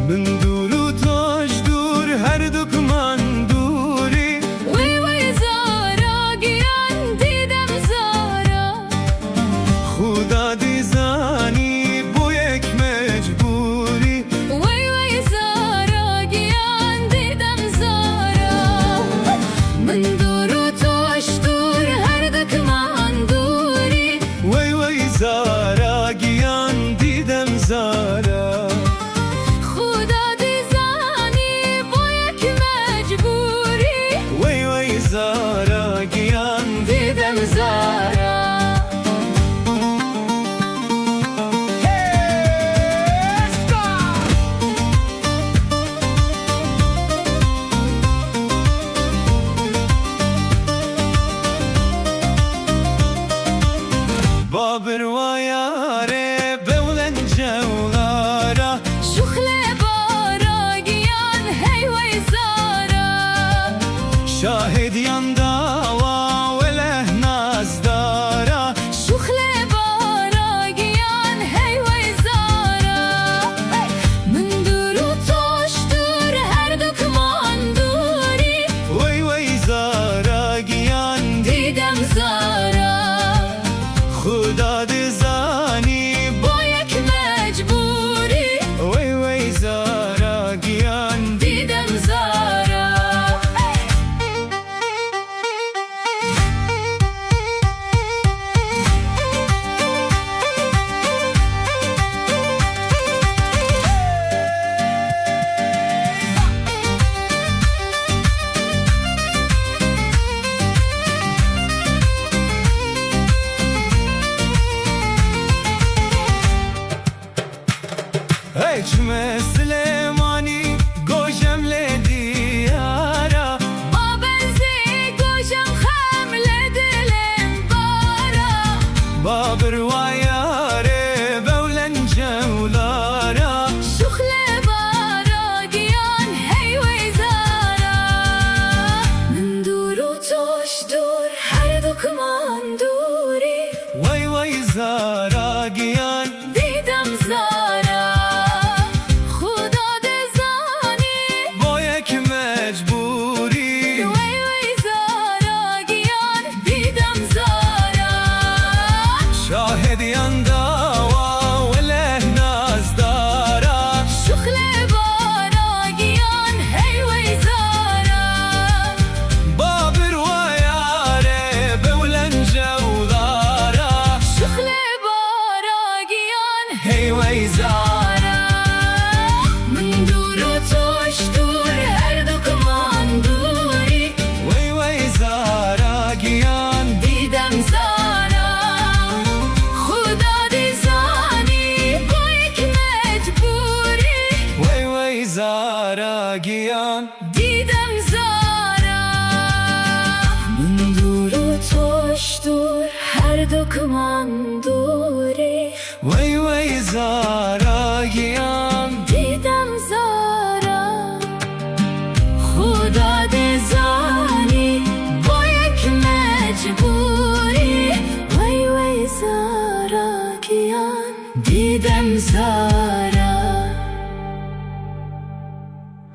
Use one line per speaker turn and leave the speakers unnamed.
من دور و تاش دور هر دکمان دوری
وی وی زارا گیان دیدم زارا
خدا دیزانی بو یک مجبوری
وی وی زارا گیان دیدم زارا من دور و تاش دور هر دکمان دوری
وی وی زارا گیان دیدم زارا
خدا دیزانی بو یک مجبوری
وی وی زارا گیان دیدم زارا بابر و یاره بولن جولارا
شخل بارا گیان هی وی زارا
شاهد ینداوا وله نازدارا
شخل بارا گیان هی وی زارا من دور و تاش دور هر دکمان دوری
وی وی زارا گیان
دیدم زارا
خدا دیزانی
با یک مجبوری
وی وی زارا گیان
دیدم زارا
هیچ سلیمانی گوشم لدیارا
با بنزی گوشم خمل دلم بارا
بابر و یاره بولن جولارا
شخل بارا گیان هی وی زارا من دور و تاش دور هر دکمان دوری
وی وی زارا گیان
دیدم زارا خدا دزانی
با یک مجبوری
وی وی زارا گیان دیدم زارا
شاهد ینداوا وله نازدارا
شخل بارا گیان هی وی زارا
بابر و یاره بولن جولارا
شخل بارا گیان
هی وی زارا
من دور و تاش دور هر دکمان دوری
وی وی زارا گیان
دیدم زارا خدا دیزانی با یک مجبوری
وی وی زارا گیان
دیدم زارا من دور و تاش دور هر دکمان دوری
وی وی زارا گیان
دیدم زارا خدا دیزانی با یک مجبوری وی وی زارا گیان دیدم زارا